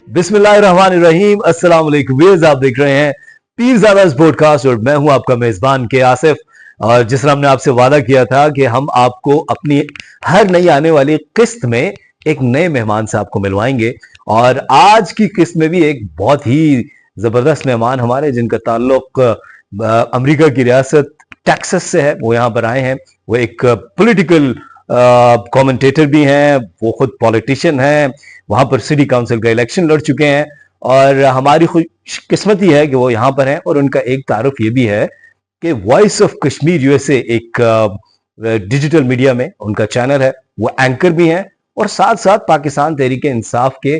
बिस्मिल्लाहिर्रहमानिर्रहीम, अस्सलाम वालेकुम। व्यूअर्स, आप देख रहे हैं पीरज़ादा पॉडकास्ट और मैं हूं आपका मेजबान के आसिफ। और जिस तरह हमने आपसे वादा किया था कि हम आपको अपनी हर नई आने वाली किस्त में एक नए मेहमान से आपको मिलवाएंगे, और आज की किस्त में भी एक बहुत ही जबरदस्त मेहमान हमारे, जिनका ताल्लुक अमेरिका की रियासत टेक्सास से है। वो यहाँ पर आए हैं। वो एक पॉलिटिकल कमेंटेटर भी हैं, वो खुद पॉलिटिशियन हैं, वहां पर सिटी काउंसिल का इलेक्शन लड़ चुके हैं। और हमारी खुशकिस्मती है कि वो यहाँ पर हैं। और उनका एक तारुफ ये भी है कि वॉइस ऑफ कश्मीर यूएसए एक डिजिटल मीडिया में उनका चैनल है, वो एंकर भी हैं और साथ साथ पाकिस्तान तहरीक इंसाफ के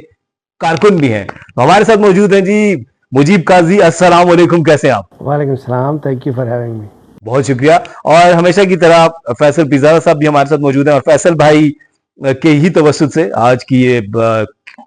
कारकुन भी हैं। तो हमारे साथ मौजूद हैं जी मुजीब काजी। अस्सलाम वालेकुम, कैसे हैं आप? वालेकुम सलाम, thank you for having me. बहुत शुक्रिया। और हमेशा की तरह फैसल पीरज़ादा साहब भी हमारे साथ मौजूद हैं। और फैसल भाई के ही तवस्सुत से आज की ये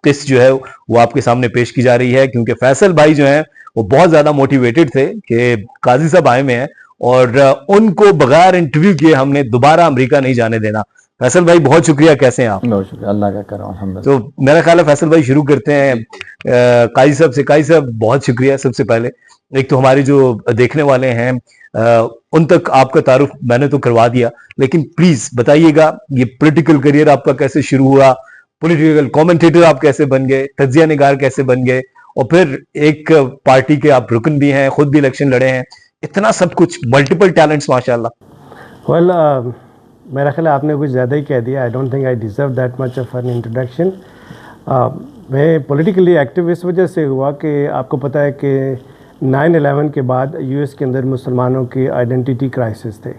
किस्त जो है वो आपके सामने पेश की जा रही है, क्योंकि फैसल भाई जो हैं वो बहुत ज्यादा मोटिवेटेड थे कि काजी साहब आए हुए हैं और उनको बगैर इंटरव्यू किए हमने दोबारा अमेरिका नहीं जाने देना। फैसल भाई बहुत शुक्रिया, कैसे हैं आप? बहुत शुक्रिया, अल्लाह का करम, अल्हम्दुलिल्लाह। तो मेरा ख्याल है फैसल भाई शुरू करते हैं काजी साहब से। काजी साहब बहुत शुक्रिया। सबसे पहले एक तो हमारे जो देखने वाले हैं उन तक आपका तारुफ मैंने तो करवा दिया, लेकिन प्लीज बताइएगा ये पॉलिटिकल करियर आपका कैसे शुरू हुआ, पॉलिटिकल कमेंटेटर आप कैसे बन गए, तज्जिया निगार कैसे बन गए, और फिर एक पार्टी के आप रुकन भी हैं, खुद भी इलेक्शन लड़े हैं, इतना सब कुछ, मल्टीपल टैलेंट्स माशाल्लाह। वेल, मेरा ख्याल आपने कुछ ज़्यादा ही कह दिया। I don't think I deserve that much of an introduction. मैं पॉलिटिकली एक्टिव इस वजह से हुआ कि आपको पता है कि 9/11 के बाद यूएस के अंदर मुसलमानों की आइडेंटिटी क्राइसिस थे।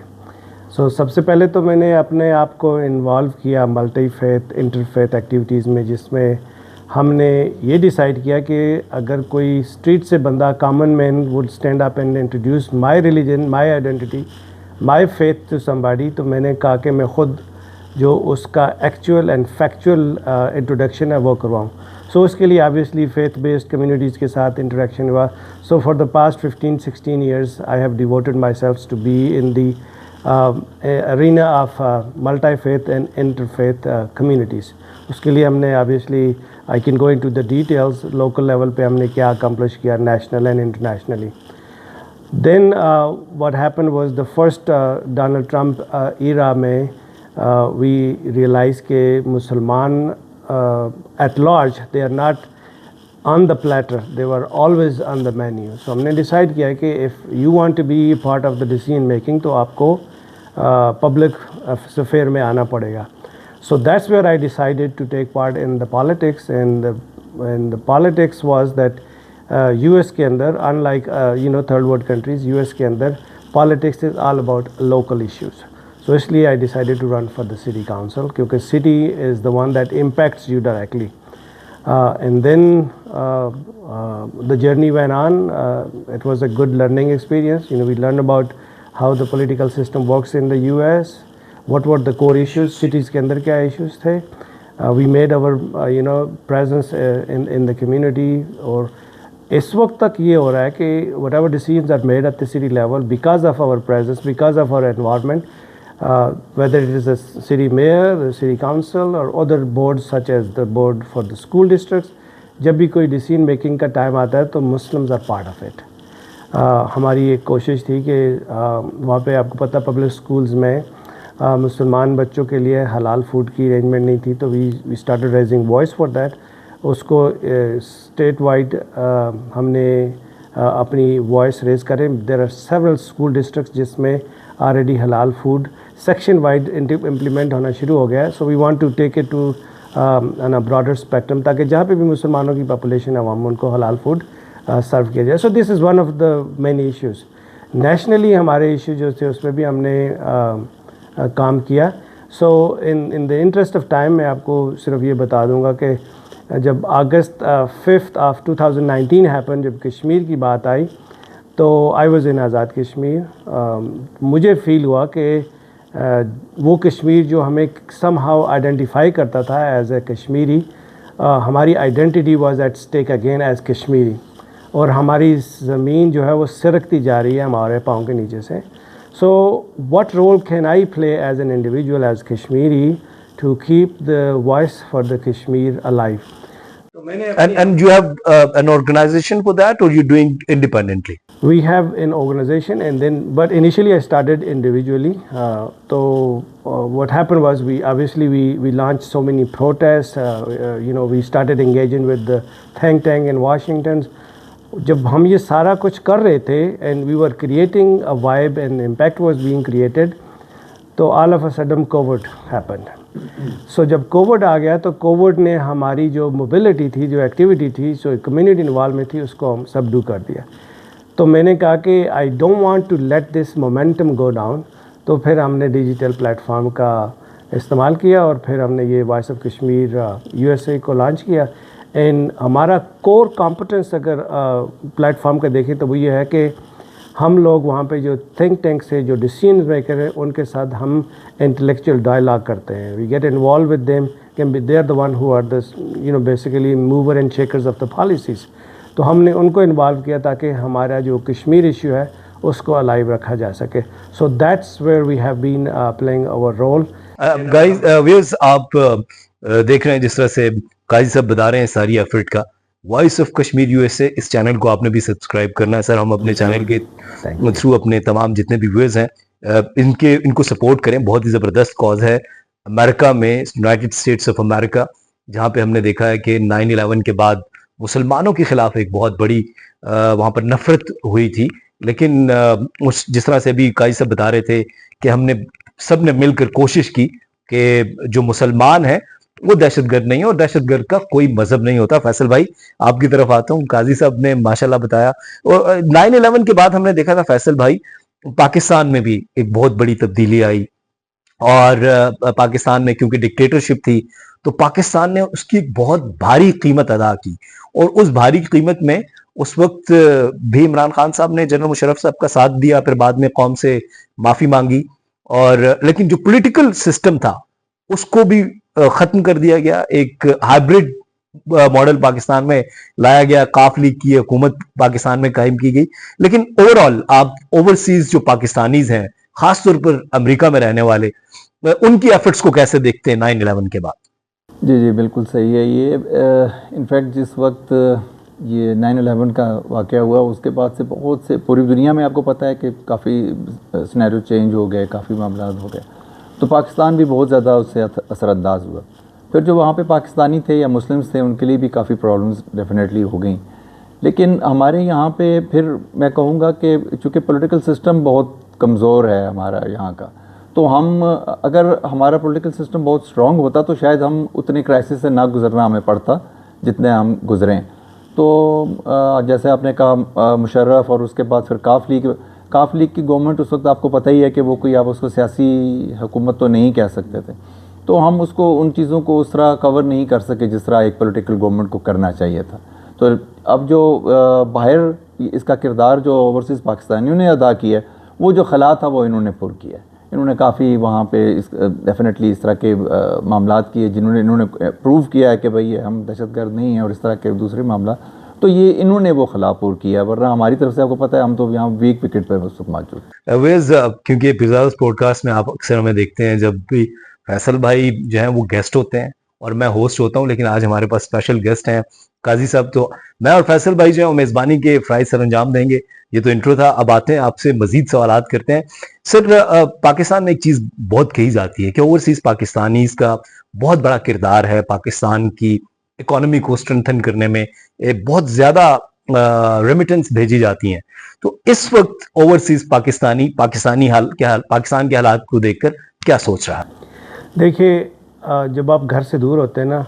सबसे पहले तो मैंने अपने आप को इन्वॉल्व किया मल्टी फेथ इंटरफेथ एक्टिविटीज़ में, जिसमें हमने ये डिसाइड किया कि अगर कोई स्ट्रीट से बंदा, common man would stand up and introduce my religion, my identity, my faith to somebody, तो मैंने कहा कि मैं ख़ुद जो उसका एक्चुअल एंड फैक्चुअल इंट्रोडक्शन है वो करवाऊँ। उसके लिए ऑब्वियसली फेथ बेस्ड कम्युनिटीज़ के साथ इंटरेक्शन हुआ। For the past 15-16 years I have devoted myself to be in the arena of multi faith and interfaith communities. उसके लिए हमने obviously, I can go into the details, local level पे हमने क्या accomplish किया, national and internationally. Then what happened was the first Donald Trump era में we realise के मुसलमान at large they are not on the platter, they were always on the menu. So हमने decide किया कि if you want to be part of the decision making तो आपको public sphere में आना पड़ेगा. So that's where I decided to take part in the politics, and the politics was that US के अंदर, unlike third world countries, US के अंदर politics is all about local issues. So इसलिए I decided to run for the city council, क्योंकि city is the one that impacts you directly. And then the journey went on. It was a good learning experience. We learned about how the political system works in the US, what were the core issues, cities के अंदर क्या issues थे. We made our presence in the community. और इस वक्त तक ये हो रहा है कि whatever decisions are made at the city level, because of our presence, because of our environment, whether it is a city mayor, the city council, or other boards such as the board for the school districts, जब भी कोई decision making का time आता है तो Muslims are part of it. हमारी एक कोशिश थी कि वहाँ पे आपको पता पब्लिक स्कूल्स में मुसलमान बच्चों के लिए हलाल फूड की अरेंजमेंट नहीं थी, तो we started raising voice for that. उसको स्टेट वाइड हमने अपनी वॉइस रेज करें। There are several school districts जिसमें already halal food section wide implement होना शुरू हो गया है। So we want to take it to on a broader spectrum, ताकि जहाँ पे भी मुसलमानों की पॉपुलेशन है वहाँ उनको हलाल फूड सर्व किया जाए। So this is one of the many issues. Nationally हमारे इशू जो थे उसमें भी हमने काम किया। So in the interest of time मैं आपको सिर्फ ये बता दूंगा कि जब अगस्त 5 ऑफ 2019 हैपन, जब कश्मीर की बात आई, तो I was in Azad Kashmir. मुझे फ़ील हुआ कि वो कश्मीर जो हमें सम हाउ आइडेंटिफाई करता था एज ए कश्मीरी, हमारी identity was at stake again as Kashmiri, और हमारी ज़मीन जो है वो सिरकती जा रही है हमारे पाँव के नीचे से। So what role can I play as an individual, as Kashmiri, to keep the voice for the Kashmir alive? तो And you have an organization for that, or you're doing independently? We have an organization, and then but initially I started individually. So what happened was we launched so many protests. We started engaging with the think tank in Washington. जब हम ये सारा कुछ कर रहे थे and we were creating a vibe and impact was being created, तो all of a sudden COVID happened. So जब कोविड आ गया तो कोविड ने हमारी जो मोबिलिटी थी, जो एक्टिविटी थी, जो कम्युनिटी इन्वॉल्वमेंट थी, उसको हम सबडू कर दिया. तो मैंने कहा कि I don't want to let this momentum go down. तो फिर हमने डिजिटल प्लेटफॉर्म का इस्तेमाल किया और फिर हमने ये वॉइस ऑफ कश्मीर USA को लॉन्च किया. एंड हमारा कोर कॉम्पिटेंस अगर प्लेटफॉर्म का देखें तो वो ये है कि हम लोग वहाँ पे जो थिंक टैंक से जो डिसीजन मेकर हैं उनके साथ हम इंटेलेक्चुअल डायलॉग करते हैं. We get involve with them, can be they are the one who are the basically mover and shakers of the policies. तो हमने उनको इन्वॉल्व किया ताकि हमारा जो कश्मीर इशू है उसको अलाइव रखा जा सके. So that's where we have been playing our role. Guys viewers, आप देख रहे हैं जिस तरह से काजी साहब बता रहे हैं सारी एफर्ट का. वॉइस ऑफ कश्मीर USA, इस चैनल को आपने भी सब्सक्राइब करना है सर. हम अपने चैनल के थ्रू अपने तमाम जितने भी व्यूअर्स हैं इनको सपोर्ट करें. बहुत ही ज़बरदस्त कॉज है अमेरिका में, यूनाइटेड स्टेट्स ऑफ अमेरिका, जहाँ पे हमने देखा है कि 9/11 के बाद मुसलमानों के खिलाफ एक बहुत बड़ी वहाँ पर नफरत हुई थी. लेकिन उस जिस तरह से अभी काजी साहब बता रहे थे कि हमने सब ने मिलकर कोशिश की कि जो मुसलमान है वो दहशतगर्द नहीं है और दहशतगर्द का कोई मजहब नहीं होता. फैसल भाई, आपकी तरफ आता हूँ. काजी साहब ने माशाल्लाह बताया. और 9/11 के बाद हमने देखा था फैसल भाई, पाकिस्तान में भी एक बहुत बड़ी तब्दीली आई. और पाकिस्तान में क्योंकि डिक्टेटरशिप थी तो पाकिस्तान ने उसकी एक बहुत भारी कीमत अदा की. और उस भारी कीमत में उस वक्त भी इमरान खान साहब ने जनरल मुशर्रफ साहब का साथ दिया, फिर बाद में कौम से माफी मांगी. और लेकिन जो पॉलिटिकल सिस्टम था उसको भी खत्म कर दिया गया. एक हाइब्रिड मॉडल पाकिस्तान में लाया गया. काफ लीग की हुकूमत पाकिस्तान में कायम की गई. लेकिन ओवरऑल आप ओवरसीज जो पाकिस्तानीज हैं, खासतौर पर अमेरिका में रहने वाले, उनकी एफर्ट्स को कैसे देखते हैं 9/11 के बाद? जी बिल्कुल सही है. ये इनफैक्ट जिस वक्त ये 9/11 का वाक़या हुआ उसके बाद से बहुत से पूरी दुनिया में आपको पता है कि काफ़ी सिनेरियो चेंज हो गए, काफ़ी मामला हो गए. तो पाकिस्तान भी बहुत ज़्यादा उससे असरअंदाज हुआ. फिर जो वहाँ पे पाकिस्तानी थे या मुस्लिम्स थे उनके लिए भी काफ़ी प्रॉब्लम्स डेफिनेटली हो गई. लेकिन हमारे यहाँ पे फिर मैं कहूँगा कि चूँकि पॉलिटिकल सिस्टम बहुत कमज़ोर है हमारा यहाँ का, तो हम अगर हमारा पॉलिटिकल सिस्टम बहुत स्ट्रॉन्ग होता तो शायद हम उतने क्राइसिस से ना गुजरना हमें पड़ता जितने हम गुजरें. तो जैसे आपने कहा मुशर्रफ और उसके बाद फिर काफ लीग की गवर्नमेंट उस वक्त आपको पता ही है कि वो कोई आप उसको सियासी हुकूमत तो नहीं कह सकते थे. तो हम उसको उन चीज़ों को उस तरह कवर नहीं कर सके जिस तरह एक पॉलिटिकल गवर्नमेंट को करना चाहिए था. तो अब जो बाहर इसका किरदार जो ओवरसीज़ पाकिस्तानियों ने अदा किया है, वो जो खला था वो इन्होंने पुर किया है. इन्होंने काफ़ी वहाँ पे डेफिनेटली इस तरह के मामलात किए इन्होंने प्रूव किया है कि भाई हम दहशतगर्द नहीं हैं और इस तरह के दूसरे मामला. तो ये इन्होंने वो खिलाफपुर किया, वरना हमारी तरफ से आपको पता है हम तो यहाँ वीक विकेट पर उस वक्त मौजूद. क्योंकि पिज़्ज़ाज़ पॉडकास्ट में आप अक्सर हमें देखते हैं जब भी फैसल भाई जो हैं वो गेस्ट होते हैं और मैं होस्ट होता हूं, लेकिन आज हमारे पास स्पेशल गेस्ट हैं काजी साहब. तो मैं और फैसल भाई जो है मेज़बानी के फ़राइज़ सर अंजाम देंगे. ये तो इंट्रो था. अब आते हैं आपसे मजीद सवालात करते हैं. सर, पाकिस्तान में एक चीज़ बहुत कही जाती है कि ओवरसीज़ पाकिस्तानीज़ का बहुत बड़ा किरदार है पाकिस्तान की इकोनॉमी को स्ट्रेंथन करने में. बहुत ज़्यादा रेमिटेंस भेजी जाती हैं. तो इस वक्त ओवरसीज़ पाकिस्तान के हालात को देखकर क्या सोच रहा है? देखिए, जब आप घर से दूर होते हैं ना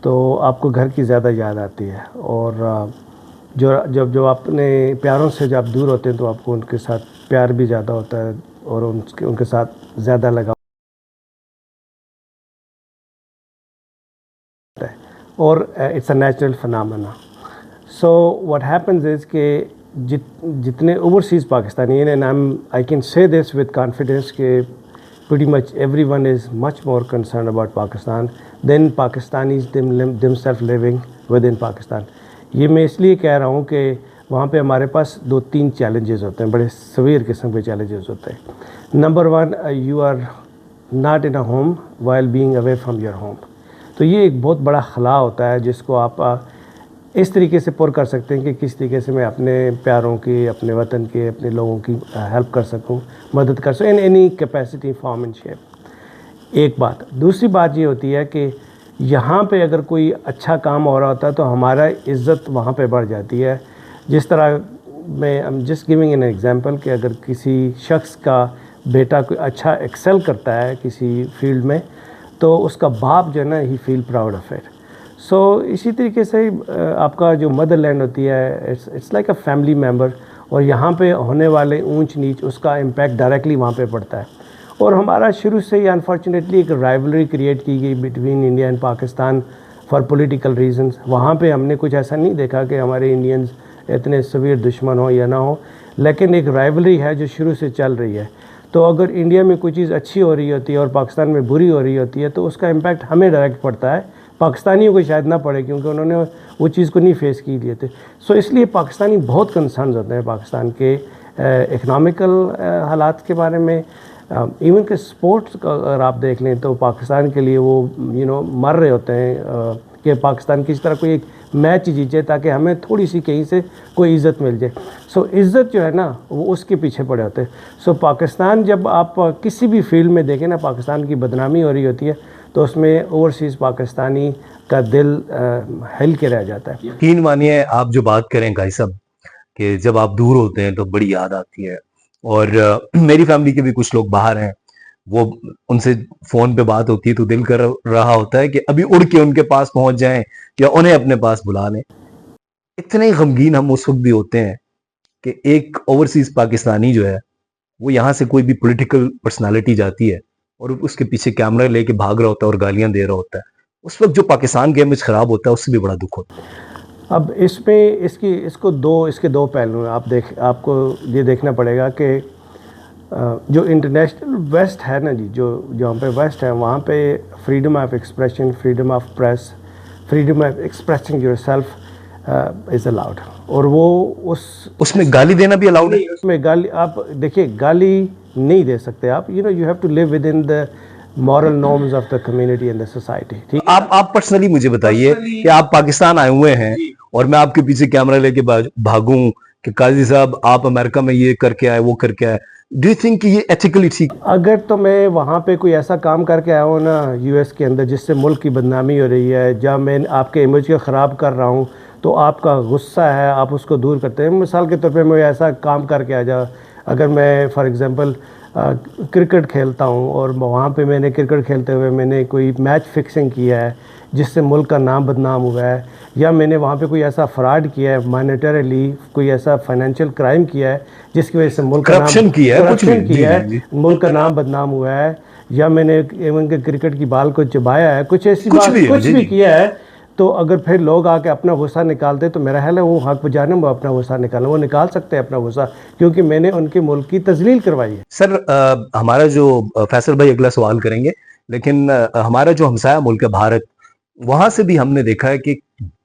तो आपको घर की ज़्यादा याद आती है. और जब अपने प्यारों से जब आप दूर होते हैं तो आपको उनके साथ प्यार भी ज़्यादा होता है और उनके साथ ज़्यादा लगाव होता है. और it's a natural phenomena. So what happens is कि जितने overseas Pakistani and I can say this with confidence कि pretty much everyone is much more concerned about Pakistan than Pakistanis themselves living within Pakistan. ये मैं इसलिए कह रहा हूँ कि वहाँ पे हमारे पास 2-3 चैलेंजेस होते हैं, बड़े सवेर किस्म के चैलेंजेस होते हैं. Number 1, you are not in a home while being away from your home. तो ये एक बहुत बड़ा खला होता है जिसको आप इस तरीके से पुर कर सकते हैं कि किस तरीके से मैं अपने प्यारों की, अपने वतन के, अपने लोगों की हेल्प कर सकूं, मदद कर सकूं in any capacity, form and shape. एक बात। दूसरी बात ये होती है कि यहाँ पे अगर कोई अच्छा काम हो रहा होता है तो हमारा इज़्ज़त वहाँ पे बढ़ जाती है। जिस तरह मैं I am just giving an example कि अगर किसी शख्स का बेटा कोई अच्छा एक्सेल करता है किसी फील्ड में, तो उसका बाप जो है ना, ही फील प्राउड ऑफ इट। सो इसी तरीके से आपका जो मदरलैंड होती है, it's like a family member, और यहाँ पे होने वाले ऊंच नीच उसका इम्पैक्ट डायरेक्टली वहाँ पे पड़ता है। और हमारा शुरू से ही अनफॉर्चुनेटली एक राइवलरी क्रिएट की गई between India and Pakistan for political reasons. वहाँ पे हमने कुछ ऐसा नहीं देखा कि हमारे इंडियंस इतने सवीर दुश्मन हो या ना हो, लेकिन एक राइवलरी है जो शुरू से चल रही है। तो अगर इंडिया में कोई चीज़ अच्छी हो रही होती है और पाकिस्तान में बुरी हो रही होती है तो उसका इम्पैक्ट हमें डायरेक्ट पड़ता है, पाकिस्तानियों को शायद ना पड़े क्योंकि उन्होंने वो चीज़ को नहीं फेस की लिए थे। सो इसलिए पाकिस्तानी बहुत कंसर्न होते हैं पाकिस्तान के इकनॉमिकल हालात के बारे में। इवन के स्पोर्ट्स का अगर आप देख लें तो पाकिस्तान के लिए वो मर रहे होते हैं कि पाकिस्तान किसी तरह कोई एक मैच जीते ताकि हमें थोड़ी सी कहीं से कोई इज़्ज़त मिल जाए। सो इज़्ज़त जो है ना वो उसके पीछे पड़े होते हैं। सो पाकिस्तान जब आप किसी भी फील्ड में देखें ना, पाकिस्तान की बदनामी हो रही होती है तो उसमें ओवरसीज़ पाकिस्तानी का दिल हिल के रह जाता है। यकीन मानिए, आप जो बात करें गाई साहब कि जब आप दूर होते हैं तो बड़ी याद आती है। और मेरी फैमिली के भी कुछ लोग बाहर हैं, वो उनसे फोन पे बात होती है तो दिल कर रहा होता है कि अभी उड़ के उनके पास पहुंच जाएं या उन्हें अपने पास बुला लें। इतने गमगीन हम उस वक्त भी होते हैं कि एक ओवरसीज पाकिस्तानी जो है वो यहाँ से कोई भी पॉलिटिकल पर्सनालिटी जाती है और उसके पीछे कैमरा लेके भाग रहा होता है और गालियां दे रहा होता है, उस वक्त जो पाकिस्तान का इमेज खराब होता है उससे भी बड़ा दुख होता है। अब इसमें इसके दो पहलू हैं। आपको ये देखना पड़ेगा कि जो इंटरनेशनल वेस्ट है ना जी, जो जहाँ पे वेस्ट है वहाँ पे freedom of expression, freedom of press, freedom of expressing yourself is allowed. और वो उसमें गाली देना भी अलाउड है। उसमें गाली, आप देखिए, गाली नहीं दे सकते आप। You have to live with in the moral norms of the community and the society. ठीक, आप पर्सनली मुझे बताइए कि आप पाकिस्तान आए हुए हैं और मैं आपके पीछे कैमरा लेके भागूं कि काजी साहब आप अमेरिका में ये करके आए, वो करके आए, डू यू थिंक कि ये एथिकली ठीक? अगर तो मैं वहाँ पे कोई ऐसा काम करके आया हूँ ना यूएस के अंदर जिससे मुल्क की बदनामी हो रही है, जब मैं आपके इमेज को ख़राब कर रहा हूँ तो आपका गुस्सा है, आप उसको दूर करते हैं। मिसाल के तौर पे मैं ऐसा काम करके आ जा, अगर मैं फॉर एग्ज़ाम्पल क्रिकेट खेलता हूँ और वहाँ पे मैंने क्रिकेट खेलते हुए मैंने कोई मैच फिक्सिंग किया है जिससे मुल्क का नाम बदनाम हुआ है, या मैंने वहाँ पे कोई ऐसा फ्रॉड किया है मॉनेटरीली, कोई ऐसा फाइनेंशियल क्राइम किया है जिसकी वजह से मुल्क का करप्शन किया है, मुल्क का नाम बदनाम हुआ है, या मैंने एवन के क्रिकेट की बाल को चबाया है, कुछ ऐसी बात कुछ भी किया है, तो अगर फिर लोग आके अपना गुस्सा निकालते तो मेरा ख्याल है वो हक बजाने में अपना गुस्सा निकालना, वो निकाल सकते हैं अपना गुस्सा, क्योंकि मैंने उनके मुल्क की तजलील करवाई है। सर हमारा जो फैसल भाई अगला सवाल करेंगे, लेकिन हमारा जो हमसाया मुल्क है भारत, वहां से भी हमने देखा है कि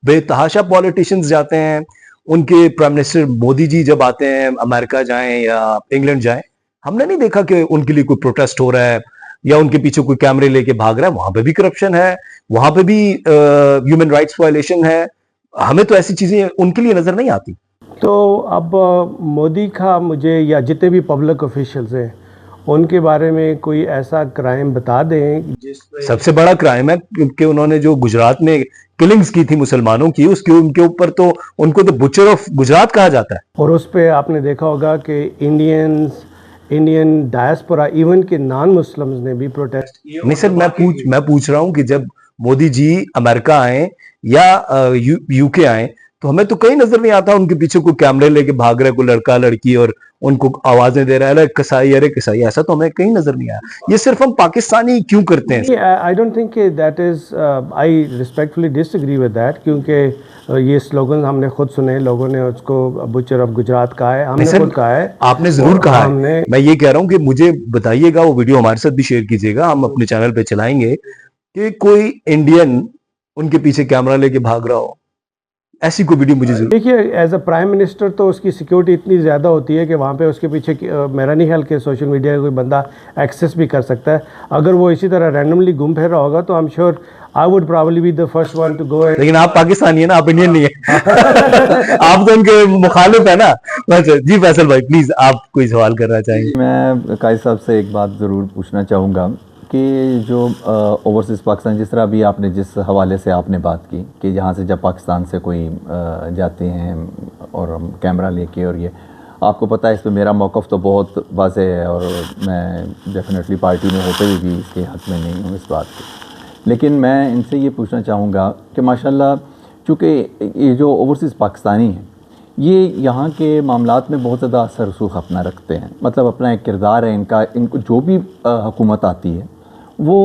बेतहाशा पॉलिटिशियंस जाते हैं। उनके प्राइम मिनिस्टर मोदी जी जब आते हैं, अमेरिका जाएं या इंग्लैंड जाएं, हमने नहीं देखा कि उनके लिए कोई प्रोटेस्ट हो रहा है या उनके पीछे कोई कैमरे लेके भाग रहा है। वहां पे भी करप्शन है, वहां पे भी ह्यूमन राइट्स वायलेशन है। हमें तो ऐसी चीजें उनके लिए नजर नहीं आती। तो अब मोदी का मुझे या जितने भी पब्लिक ऑफिशियल्स हैं उनके बारे में कोई ऐसा क्राइम बता दें। सबसे बड़ा क्राइम है कि उन्होंने जो गुजरात में किलिंग्स की थी मुसलमानों की, उसके उनके ऊपर तो उनको तो बुचर ऑफ गुजरात कहा जाता है। और उस पर आपने देखा होगा कि इंडियन डायस्पोरा, इवन के नॉन मुस्लिम्स ने भी प्रोटेस्ट किए। नहीं सर, मैं पूछ रहा हूँ कि जब मोदी जी अमेरिका आए या यूके आए तो हमें तो कहीं नजर नहीं आता उनके पीछे कोई कैमरे लेके भाग रहा है कोई लड़का लड़की और उनको आवाजें दे रहा है, अरे कसाई, अरे कसाई, ऐसा तो हमें कहीं नजर नहीं आया। ये सिर्फ हम पाकिस्तानी क्यों करते हैं? I don't think that is, I respectfully disagree with that, क्योंकि ये स्लोगन हमने खुद सुने, लोगों ने उसको बुचर ऑफ गुजरात कहा है, हमने खुद कहा है। आपने जरूर कहा है। मैं ये कह रहा हूँ कि मुझे बताइएगा, वो वीडियो हमारे साथ भी शेयर कीजिएगा, हम अपने चैनल पे चलाएंगे कि कोई इंडियन उनके पीछे कैमरा लेके भाग रहा हो ऐसी कोई वीडियो मुझे जरूर। देखिए एज अ प्राइम मिनिस्टर तो उसकी सिक्योरिटी इतनी ज़्यादा होती है कि वहाँ पे उसके पीछे मेरा नहीं ख्याल कि सोशल मीडिया का कोई बंदा एक्सेस भी कर सकता है। अगर वो इसी तरह रैंडमली घूम फिर रहा होगा तो I am sure I would probably be the first one to go. लेकिन आप पाकिस्तानी है ना, आप इंडियन नहीं है। आप तो उनके मुखालिफ है ना। अच्छा जी फैसल भाई प्लीज आप कोई सवाल करना चाहेंगे? मैं कायद साहब से एक बात ज़रूर पूछना चाहूँगा कि जो ओवरसीज़ पाकिस्तान, जिस तरह अभी आपने जिस हवाले से आपने बात की कि जहाँ से जब पाकिस्तान से कोई जाते हैं और हम कैमरा लेके, और ये आपको पता है इस पर मेरा मौक़िफ़ तो बहुत वाज़ेह है और मैं डेफिनेटली पार्टी में होते हुए भी इसके हक़ में नहीं हूँ इस बात की। लेकिन मैं इनसे ये पूछना चाहूँगा कि माशाल्लाह चूँकि ये जो ओवरसीज़ पाकिस्तानी हैं ये यहाँ के मामलात में बहुत ज़्यादा असर रसूख अपना रखते हैं, मतलब अपना एक किरदार है इनका। इनको जो भी हुकूमत आती है वो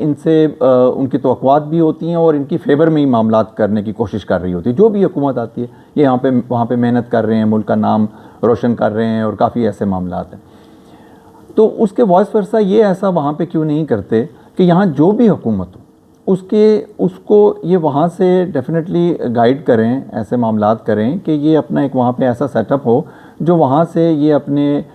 इनसे उनकी तवक्कुआत भी होती हैं और इनकी फ़ेवर में ही मामलात करने की कोशिश कर रही होती है। जो भी हुकूमत आती है ये यहाँ पे वहाँ पे मेहनत कर रहे हैं, मुल्क का नाम रोशन कर रहे हैं और काफ़ी ऐसे मामलात हैं। तो उसके वॉइस वर्सा ये ऐसा वहाँ पे क्यों नहीं करते कि यहाँ जो भी हुकूमत हो उसको ये वहाँ से डेफिनेटली गाइड करें, ऐसे मामलात करें कि ये अपना एक वहाँ पे ऐसा सेटअप हो जो वहाँ से ये अपने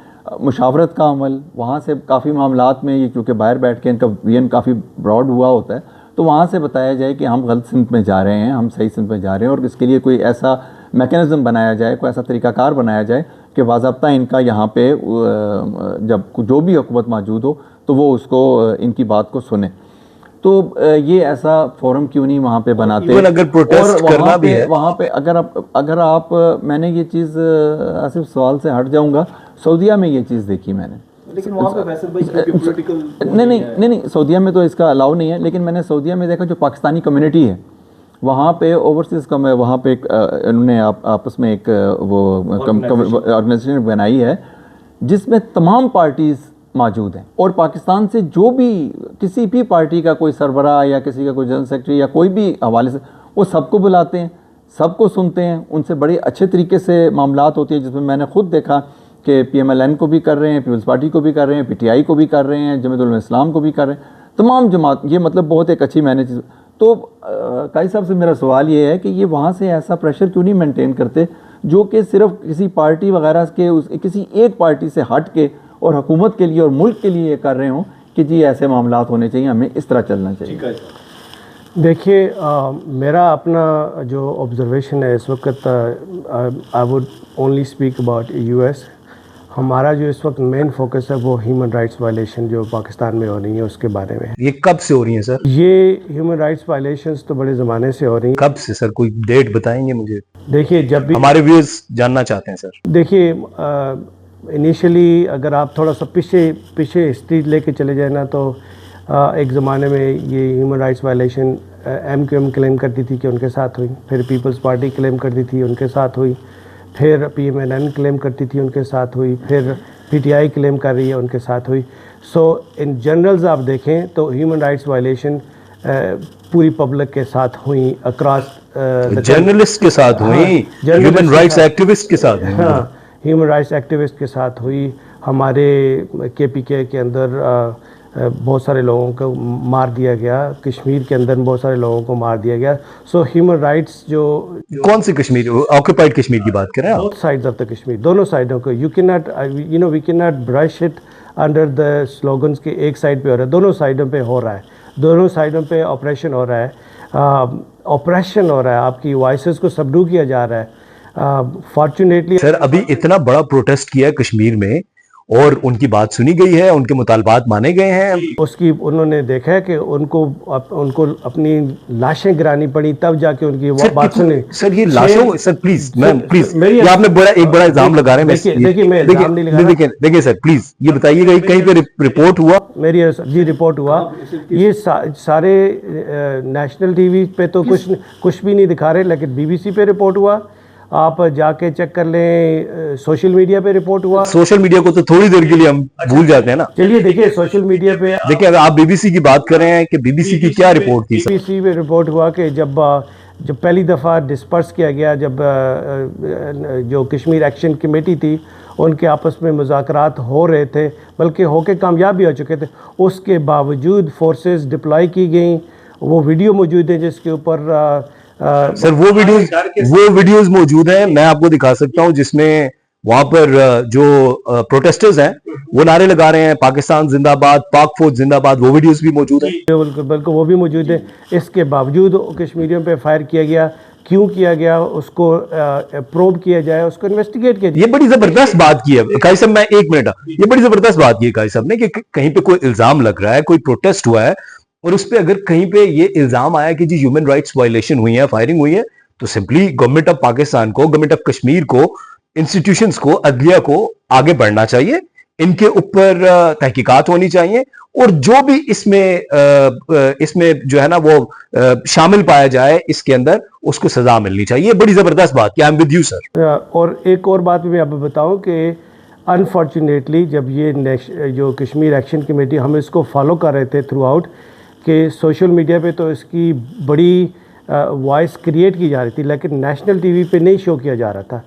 मुशावरत का अमल, वहाँ से काफ़ी मामलात में ये क्योंकि बाहर बैठ के इनका विजन काफ़ी ब्रॉड हुआ होता है, तो वहाँ से बताया जाए कि हम गलत सिमत में जा रहे हैं, हम सही सिमत में जा रहे हैं, और इसके लिए कोई ऐसा मैकेनिज़्म बनाया जाए, कोई ऐसा तरीक़ाकार बनाया जाए कि बाज़ाब्ता इनका यहाँ पे जब जो भी हुकूमत मौजूद हो तो वो उसको इनकी बात को सुने। तो ये ऐसा फोरम क्यों नहीं वहाँ पे बनाते? अगर प्रोटेस्ट करना भी है वहाँ पे अगर आप मैंने ये चीज़ आसिफ सवाल से हट जाऊँगा, सऊदीया में ये चीज़ देखी मैंने, लेकिन वहाँ पे वैसे भाई पॉलिटिकल नहीं सऊदीया में तो इसका अलाउ नहीं है, लेकिन मैंने सऊदीया में देखा जो पाकिस्तानी कम्युनिटी है वहाँ पे ओवरसीज़ का मैं वहाँ पे उन्होंने आपस में एक वो ऑर्गेनाइजेशन बनाई है जिसमें तमाम पार्टीज़ मौजूद हैं, और पाकिस्तान से जो भी किसी भी पार्टी का कोई सरबराह या किसी का कोई जनरल सेक्रेटरी या कोई भी हवाले से वो सबको बुलाते हैं, सबको सुनते हैं, उनसे बड़े अच्छे तरीके से मामलात होती है, जिसमें मैंने खुद देखा कि PMLN को भी कर रहे हैं, पीपल्स पार्टी को भी कर रहे हैं, PTI को भी कर रहे हैं, जमात उल इस्लाम को भी कर रहे हैं, तमाम जमात। ये मतलब बहुत एक अच्छी मैंने चीज़। तो काई साहब से मेरा सवाल ये है कि ये वहाँ से ऐसा प्रेशर क्यों नहीं मेंटेन करते जो कि सिर्फ किसी पार्टी वगैरह के किसी एक पार्टी से हट के और हुकूमत के लिए और मुल्क के लिए ये कर रहे हों कि जी ऐसे मामलात होने चाहिए, हमें इस तरह चलना चाहिए। देखिए मेरा अपना जो ऑब्जर्वेशन है इस वक्त, I would only speak about US। हमारा जो इस वक्त मेन फोकस है वो ह्यूमन राइट्स वायलेशन जो पाकिस्तान में हो रही है उसके बारे में। ये कब से हो रही है सर? ये ह्यूमन राइट्स वायलेशंस तो बड़े ज़माने से हो रही हैं। कब से सर, कोई डेट बताएंगे मुझे? देखिए जब भी हमारे व्यूअर्स जानना चाहते हैं सर। देखिए इनिशियली अगर आप थोड़ा सा पीछे हिस्ट्री लेके चले जाए ना तो एक ज़माने में ये human rights violation MQM claim करती थी कि उनके साथ हुई, फिर पीपल्स पार्टी क्लेम करती थी उनके साथ हुई, फिर PMLN क्लेम करती थी उनके साथ हुई, फिर PTI क्लेम कर रही है उनके साथ हुई। सो इन जनरल्स आप देखें तो ह्यूमन राइट्स वायलेशन पूरी पब्लिक के साथ हुई, अक्रॉस जर्नलिस्ट के साथ हुई, ह्यूमन राइट्स एक्टिविस्ट के साथ हुई। हाँ, ह्यूमन राइट्स एक्टिविस्ट के साथ हुई। हमारे KPK के अंदर बहुत सारे लोगों को मार दिया गया, कश्मीर के अंदर बहुत सारे लोगों को मार दिया गया। सो ह्यूमन राइट्स जो कौन सी कश्मीर, ऑक्यूपाइड कश्मीर की बात कर रहे हैं आप? Both sides of the Kashmir, दोनों साइडों को you can not we can not brush it under the slogans के एक साइड पे हो रहा है, दोनों साइडों पे हो रहा है, दोनों साइडों पे ऑपरेशन हो रहा है, ऑपरेशन हो रहा है, आपकी वॉइसेस को सबडू किया जा रहा है। फॉर्चुनेटली सर अभी इतना बड़ा प्रोटेस्ट किया है कश्मीर में और उनकी बात सुनी गई है, उनके मुतालबात माने गए हैं। उसकी उन्होंने देखा है कि उनको अपनी लाशें गिरानी पड़ी तब जाके उनकी वो बात सुनी। सर ये लाशों, सर प्लीज मैम प्लीज, ये आपने एक बड़ा इल्जाम लगा रहे हैं। देखिए सर प्लीज ये बताइएगा कहीं पे रिपोर्ट हुआ? मेरी जी रिपोर्ट हुआ। ये सारे नेशनल TV पे तो कुछ भी नहीं दिखा रहे, लेकिन BBC पे रिपोर्ट हुआ, आप जाके चेक कर लें, सोशल मीडिया पे रिपोर्ट हुआ। सोशल मीडिया को तो थोड़ी देर के लिए हम भूल जाते हैं ना। चलिए देखिए सोशल मीडिया पे देखिए, अगर आप BBC की बात कर रहे हैं कि BBC की क्या रिपोर्ट थी? BBC पे रिपोर्ट हुआ कि जब पहली दफ़ा डिस्पर्स किया गया, जब जो कश्मीर एक्शन कमेटी थी उनके आपस में मुज़ाकरात हो रहे थे, बल्कि होके कामयाब भी हो चुके थे, उसके बावजूद फोर्सेस डिप्लॉय की गई। वो वीडियो मौजूद है जिसके ऊपर सर वो वीडियोस मौजूद हैं, मैं आपको दिखा सकता हूं, जिसमें वहां पर जो प्रोटेस्टर्स हैं वो नारे लगा रहे हैं पाकिस्तान जिंदाबाद, पाक फौज जिंदाबाद, वो वीडियोस भी मौजूद हैं। बिल्कुल बिल्कुल वो भी मौजूद है। इसके बावजूद कश्मीरियों पे फायर किया गया, क्यों किया गया, उसको प्रोब किया जाए, उसको इन्वेस्टिगेट किया जाए। ये बड़ी जबरदस्त बात की है काई साहब, मैं एक मिनट, ये बड़ी जबरदस्त बात की है काई साहब ने कि कहीं पे कोई इल्जाम लग रहा है, कोई प्रोटेस्ट हुआ है और उस पे अगर कहीं पे ये इल्जाम आया कि जी ह्यूमन राइट्स वायलेशन हुई है, फायरिंग हुई है, तो सिंपली गवर्नमेंट ऑफ पाकिस्तान को, गवर्नमेंट ऑफ कश्मीर को, इंस्टीट्यूशंस को, अदलिया को आगे बढ़ना चाहिए, इनके ऊपर तहकीकात होनी चाहिए और जो भी इसमें जो है ना वो शामिल पाया जाए इसके अंदर, उसको सजा मिलनी चाहिए। बड़ी जबरदस्त बात कि I am with you sir. और एक और बात भी मैं आपको बताऊं कि अनफॉर्चुनेटली जब ये जो कश्मीर एक्शन कमेटी, हम इसको फॉलो कर रहे थे थ्रू आउट, कि सोशल मीडिया पे तो इसकी बड़ी वॉइस क्रिएट की जा रही थी, लेकिन नेशनल टीवी पे नहीं शो किया जा रहा था।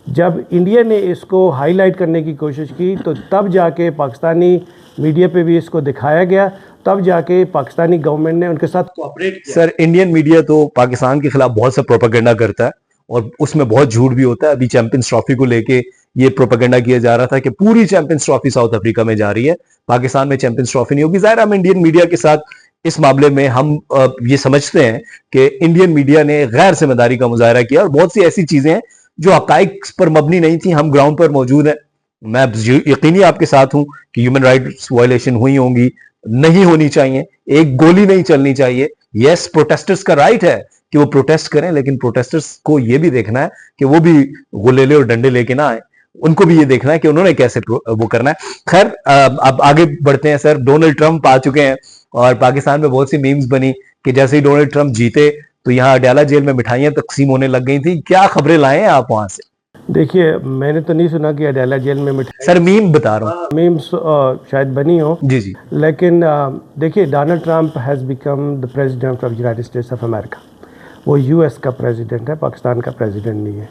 जब इंडिया ने इसको हाईलाइट करने की कोशिश की तो तब जाके पाकिस्तानी मीडिया पे भी इसको दिखाया गया, तब जाके पाकिस्तानी गवर्नमेंट ने उनके साथ कोऑपरेट किया। सर इंडियन मीडिया तो पाकिस्तान के खिलाफ बहुत सा प्रोपेगेंडा करता है और उसमें बहुत झूठ भी होता है। अभी चैंपियंस ट्रॉफी को लेके ये प्रोपेगेंडा किया जा रहा था कि पूरी चैंपियंस ट्रॉफी साउथ अफ्रीका में जा रही है, पाकिस्तान में चैंपियंस ट्रॉफी नहीं होगी। जाहिर हम इंडियन मीडिया के साथ इस मामले में हम ये समझते हैं कि इंडियन मीडिया ने गैर जिम्मेदारी का मुजाहरा किया और बहुत सी ऐसी चीजें हैं जो हकाइक पर मबनी नहीं थी। हम ग्राउंड पर मौजूद हैं, मैं यकीनी आपके साथ हूं कि ह्यूमन राइट्स वायलेशन हुई होंगी, नहीं होनी चाहिए, एक गोली नहीं चलनी चाहिए। यस, प्रोटेस्टर्स का राइट है कि वो प्रोटेस्ट करें, लेकिन प्रोटेस्टर्स को ये भी देखना है कि वो भी गुलेले और डंडे लेके ना आए, उनको भी ये देखना है कि उन्होंने कैसे वो करना है। खैर अब आगे बढ़ते हैं सर। डोनाल्ड ट्रंप आ चुके हैं और पाकिस्तान में बहुत सी मीम्स बनी कि जैसे ही डोनाल्ड ट्रंप जीते तो यहाँ अडयाला जेल में मिठाइयां तकसीम होने लग गई थी। क्या खबरें लाए हैं आप वहां से? देखिए, मैंने तो नहीं सुना कि अडयाला जेल में मिठाई, सर मीम बता रहा हूँ, मीम्स शायद बनी हो जी जी, लेकिन देखिए, Donald Trump has become the president of United states of America. वो यूएस का प्रेसिडेंट है, पाकिस्तान का प्रेसिडेंट नहीं है।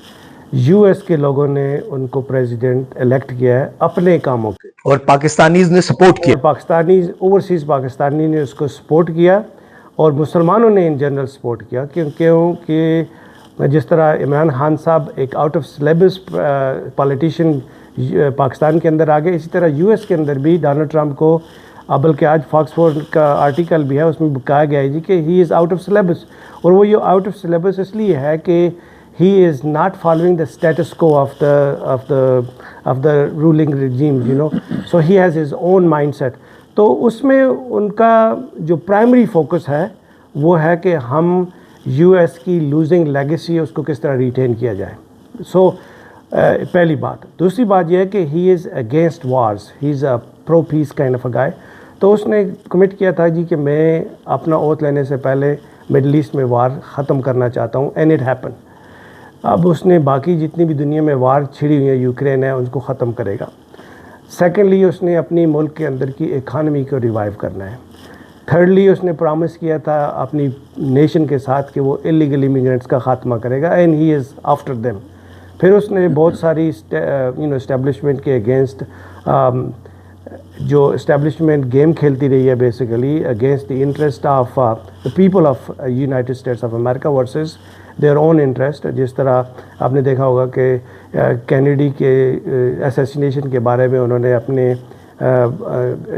यूएस के लोगों ने उनको प्रेसिडेंट इलेक्ट किया है अपने कामों के, और पाकिस्तानीज ने सपोर्ट किया। पाकिस्तानी ओवरसीज़ पाकिस्तानी ने उसको सपोर्ट किया और मुसलमानों ने इन जनरल सपोर्ट किया, क्योंकि जिस तरह इमरान खान साहब एक out of syllabus politician Pakistan के अंदर आ गए, इसी तरह यूएस के अंदर भी डोनाल्ड ट्रंप को, बल्कि आज फॉक्स फोर्ड का आर्टिकल भी है, उसमें कहा गया है जी कि he is out of syllabus. और वो ये आउट ऑफ सिलेबस इसलिए है कि he is not following the status quo of the ruling regime, you know, so he has his own mindset। तो उसमें उनका जो प्राइमरी फोकस है वो है कि हम यूएस की लूजिंग लेगेसी है उसको किस तरह रिटेन किया जाए। सो पहली बात। दूसरी बात यह है कि he is against wars, he is a pro peace kind of a guy. तो उसने कमिट किया था जी कि मैं अपना ओथ लेने से पहले मिडल ईस्ट में वार ख़त्म करना चाहता हूँ, एंड इट हैपन। अब उसने बाकी जितनी भी दुनिया में वार छिड़ी हुई है, यूक्रेन है, उनको ख़त्म करेगा। सेकेंडली, उसने अपनी मुल्क के अंदर की इकानमी को रिवाइव करना है। थर्डली, उसने प्रॉमिस किया था अपनी नेशन के साथ कि वो इलीगल इमिग्रेंट्स का ख़ात्मा करेगा, and he is after them. फिर उसने बहुत सारी इस्टेब्लिशमेंट के अगेंस्ट, जो इस्टेब्लिशमेंट गेम खेलती रही है basically against the interest of the people of United states of America versus their own interest. जिस तरह आपने देखा होगा कि कैनेडी के असैसिनेशन के बारे में उन्होंने अपने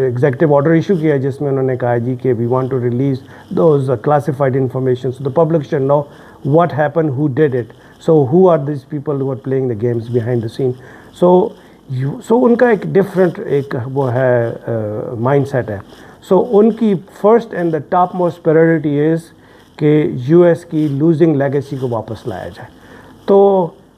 एग्जेक्टिव ऑर्डर इशू किया, जिसमें उन्होंने कहा जी कि we want to release those classified information so the public should know what happen, who did it, so who are this people who are playing the games behind the scene. So उनका एक different एक वो है mindset है। सो उनकी first and the top most priority is कि US की losing legacy को वापस लाया जाए। तो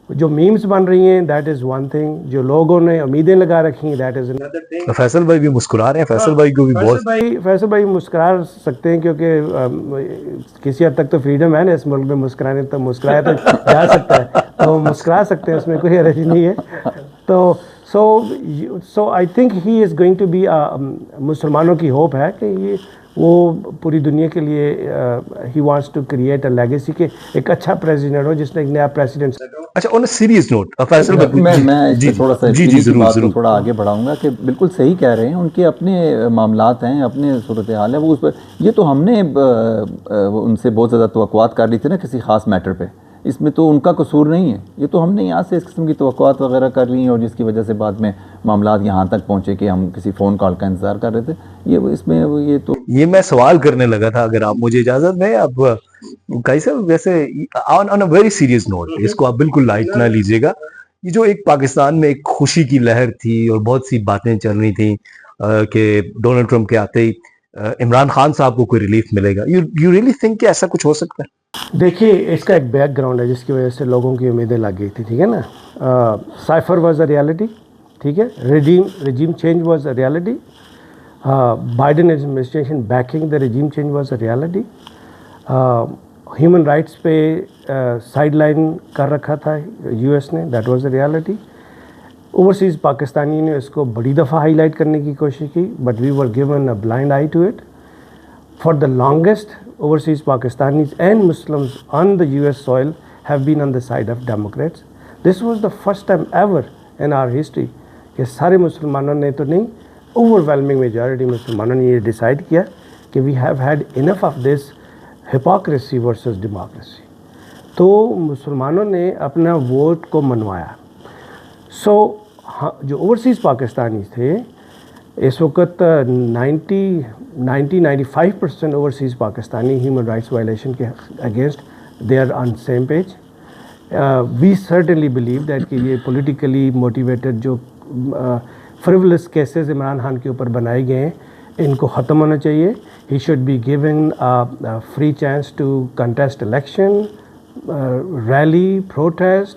जो मीम्स बन रही हैं दैट इज़ वन थिंग, जो लोगों ने उम्मीदें लगा रखी हैं that is another thing. Faisal भाई भी मुस्कुरा रहे हैं, फैसल भाई को भी बहुत, फैसल भाई मुस्कुरा सकते हैं क्योंकि किसी हद तक तो फ्रीडम है ना इस मुल्क में, मुस्कुराने तो जा सकता है, तो मुस्कुरा सकते हैं, उसमें कोई हर्ज नहीं है। तो so I think he is going to be, मुसलमानों की होप है कि ये वो पूरी दुनिया के लिए ही wants to create a legacy के एक अच्छा प्रेसिडेंट हो जिसने एक नया प्रेसिडेंट। अच्छा, on a serious note Faisal मैं जी इसमें थोड़ा सा जी चीनी की जरूर बात को जरूर थोड़ा आगे बढ़ाऊंगा कि बिल्कुल सही कह रहे हैं, उनके अपने मामलात हैं, अपने सूरत हाल है, वो उस पर ये तो हमने उनसे बहुत ज़्यादा तवक्कुआत कर ली थी ना किसी ख़ास मैटर पे, इसमें तो उनका कसूर नहीं है, ये तो हमने यहाँ से इस किस्म की तवक्कुआत वगैरह कर ली और जिसकी वजह से बाद में मामलात यहाँ तक पहुँचे कि हम किसी फ़ोन कॉल का इंतज़ार कर रहे थे। ये इसमें ये तो ये मैं सवाल करने लगा था, अगर आप मुझे इजाजत दें। अब कैसे वैसे on a very serious note, इसको आप बिल्कुल लाइट ना लीजिएगा। ये जो एक पाकिस्तान में एक खुशी की लहर थी और बहुत सी बातें चल रही थी कि डोनाल्ड ट्रंप के आते ही इमरान खान साहब को कोई रिलीफ मिलेगा, यू रियली थिंक कि ऐसा कुछ हो सकता है? देखिए, इसका एक बैकग्राउंड है जिसकी वजह से लोगों की उम्मीदें लग गई थी, ठीक है ना। साइफर वाज अ रियलिटी, ठीक है, regime change was a reality, Biden administration backing the regime change was a reality, human rights पे साइडलाइन कर रखा था यूएस ने, that was a reality. Overseas Pakistani ने इसको बड़ी दफ़ा हाईलाइट करने की कोशिश की, but we were given a blind eye to it. For the longest, overseas Pakistanis and Muslims on the US soil have been on the side of Democrats. This was the first time ever in our history कि सारे मुसलमानों ने तो नहीं, overwhelming majority मुसलमानों ने ये decide किया कि we have had enough of this hypocrisy versus democracy. तो मुसलमानों ने अपना वोट को मनवाया। So जो overseas पाकिस्तानी थे, इस वक्त 90-95% overseas Pakistani human rights violation के against they are on same page. We certainly believe that कि ये पॉलिटिकली मोटिवेटेड जो फ्रिवलस केसेस इमरान खान के ऊपर बनाए गए हैं, इनको ख़त्म होना चाहिए। He should be given free chance to contest election, rally, protest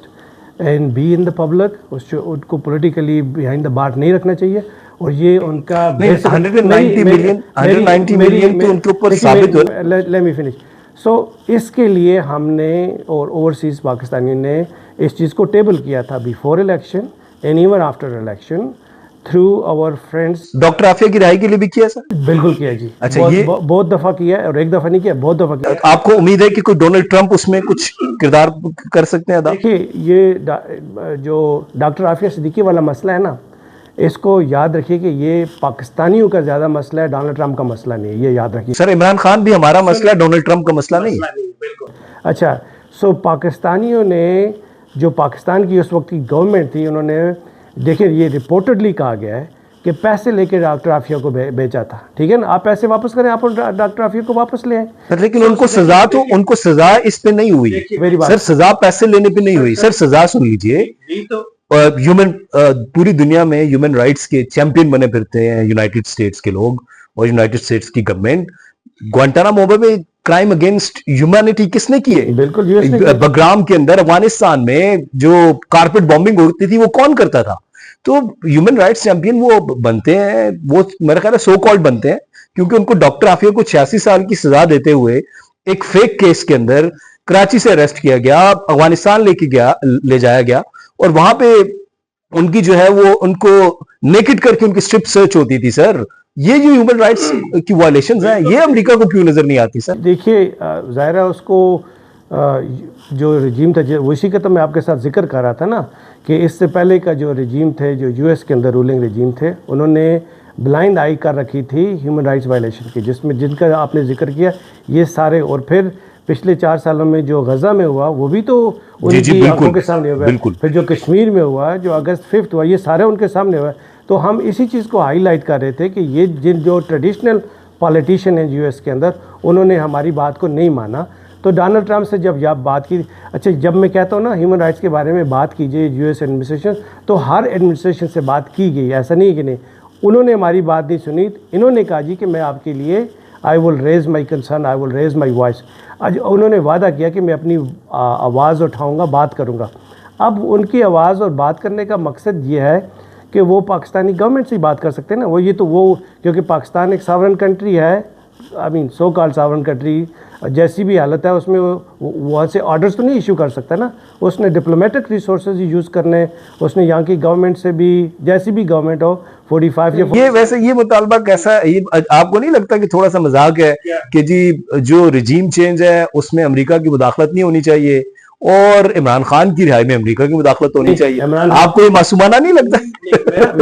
and be in the public. उनको पॉलिटिकली बिहाइंड द बार नहीं रखना चाहिए। और ये उनका 190 मिलियन तो उनके ऊपर साबित हो। Let me finish. सो इसके लिए हमने और ओवरसीज़ पाकिस्तानियों ने इस चीज़ को टेबल किया था before election and even after election through our friends. Doctor Aafia की रिहाई के लिए भी किया सर? बिल्कुल किया जी। अच्छा, ये बहुत दफ़ा किया और एक दफ़ा नहीं किया, बहुत दफ़ा किया। आपको उम्मीद है कि कोई डोनाल्ड ट्रंप उसमें कुछ किरदार कर सकते हैं अदा? देखिए, ये जो डॉक्टर आफिया सिद्दीकी वाला मसला है ना, इसको याद रखिए कि ये पाकिस्तानियों का ज़्यादा मसला है, डोनाल्ड ट्रंप का मसला नहीं है, ये याद रखिए। सर, इमरान खान भी हमारा मसला है, डोनाल्ड ट्रंप का मसला नहीं है। अच्छा, सो पाकिस्तानियों ने, जो पाकिस्तान की उस वक्त की गवर्नमेंट थी, उन्होंने, देखिए ये रिपोर्टेडली कहा गया है कि पैसे लेके डॉक्टर आफिया को बेचा था, ठीक है ना। आप पैसे वापस करें, आप डॉक्टर आफिया को वापस ले आए। लेकिन उनको सजा इस पे नहीं हुई सर, सजा पैसे लेने पे नहीं हुई सर। सजा सुन लीजिए, पूरी दुनिया में ह्यूमन राइट्स के चैंपियन बने फिरते हैं यूनाइटेड स्टेट्स के लोग और यूनाइटेड स्टेट्स की गवर्नमेंट। ग्वांटानामो में क्राइम अगेंस्ट ह्यूमैनिटी किसने किए? बिल्कुल, बगराम के अंदर अफगानिस्तान में जो कारपेट बॉम्बिंग होती थी वो कौन करता था? तो ह्यूमन राइट्स चैंपियन वो बनते हैं, वो मेरा ख्याल है सो कॉल्ड बनते हैं, क्योंकि उनको डॉक्टर आफिया को 86 साल की सजा देते हुए एक फेक केस के अंदर कराची से अरेस्ट किया गया, अफगानिस्तान ले जाया गया और वहां पे उनकी जो है वो उनको नेकेड करके उनकी स्ट्रिप सर्च होती थी सर। ये जो ह्यूमन राइट्स की वायलेशंस हैं, ये अमेरिका को क्यों नजर नहीं आती सर? देखिए, ज़ाहिर है उसको जो रजीम था, उसी का तो मैं आपके साथ जिक्र कर रहा था ना कि इससे पहले का जो रजीम थे, जो यूएस के अंदर रूलिंग रजीम थे, उन्होंने ब्लाइंड आई कर रखी थी ह्यूमन राइट्स वायलेशन की, जिसमें जिनका आपने जिक्र किया ये सारे। और फिर पिछले 4 सालों में जो गजा में हुआ वो भी तो उनकी आंखों के सामने हुआ। फिर जो कश्मीर में हुआ, जो अगस्त 5 हुआ, ये सारे उनके सामने हुआ। तो हम इसी चीज़ को हाईलाइट कर रहे थे कि ये जो ट्रेडिशनल पॉलिटिशियन हैं यूएस के अंदर, उन्होंने हमारी बात को नहीं माना। तो डोनाल्ड ट्रंप से जब आप बात की, अच्छा, जब मैं कहता हूँ ना ह्यूमन राइट्स के बारे में बात कीजिए यूएस एडमिनिस्ट्रेशन, तो हर एडमिनिस्ट्रेशन से बात की गई, ऐसा नहीं है कि नहीं। उन्होंने हमारी बात नहीं सुनी, इन्होंने कहा जी कि मैं आपके लिए I will raise my concern, I will raise my voice. आज उन्होंने वादा किया कि मैं अपनी आवाज़ उठाऊँगा, बात करूँगा। अब उनकी आवाज़ और बात करने का मकसद ये है कि वो पाकिस्तानी गवर्नमेंट से ही बात कर सकते हैं ना। वो क्योंकि पाकिस्तान एक सॉवरेन कंट्री है, I mean so called sovereign country जैसी भी हालत है उसमें वो वहाँ से ऑर्डर्स तो नहीं इशू कर सकता ना, उसने डिप्लोमेटिक रिसोर्सेज यूज़ करने, उसने यहाँ की गवर्नमेंट से भी, जैसी भी गवर्नमेंट हो 45 या ये वैसे ये मुतालबा कैसा है, ये आपको नहीं लगता कि थोड़ा सा मजाक है कि जी जो रिजीम चेंज है उसमें अमेरिका की मुदाखलत नहीं होनी चाहिए और इमरान खान की रिहाई में अमेरिका की मुदाखलत होनी चाहिए? आपको ये मासूमाना नहीं लगता?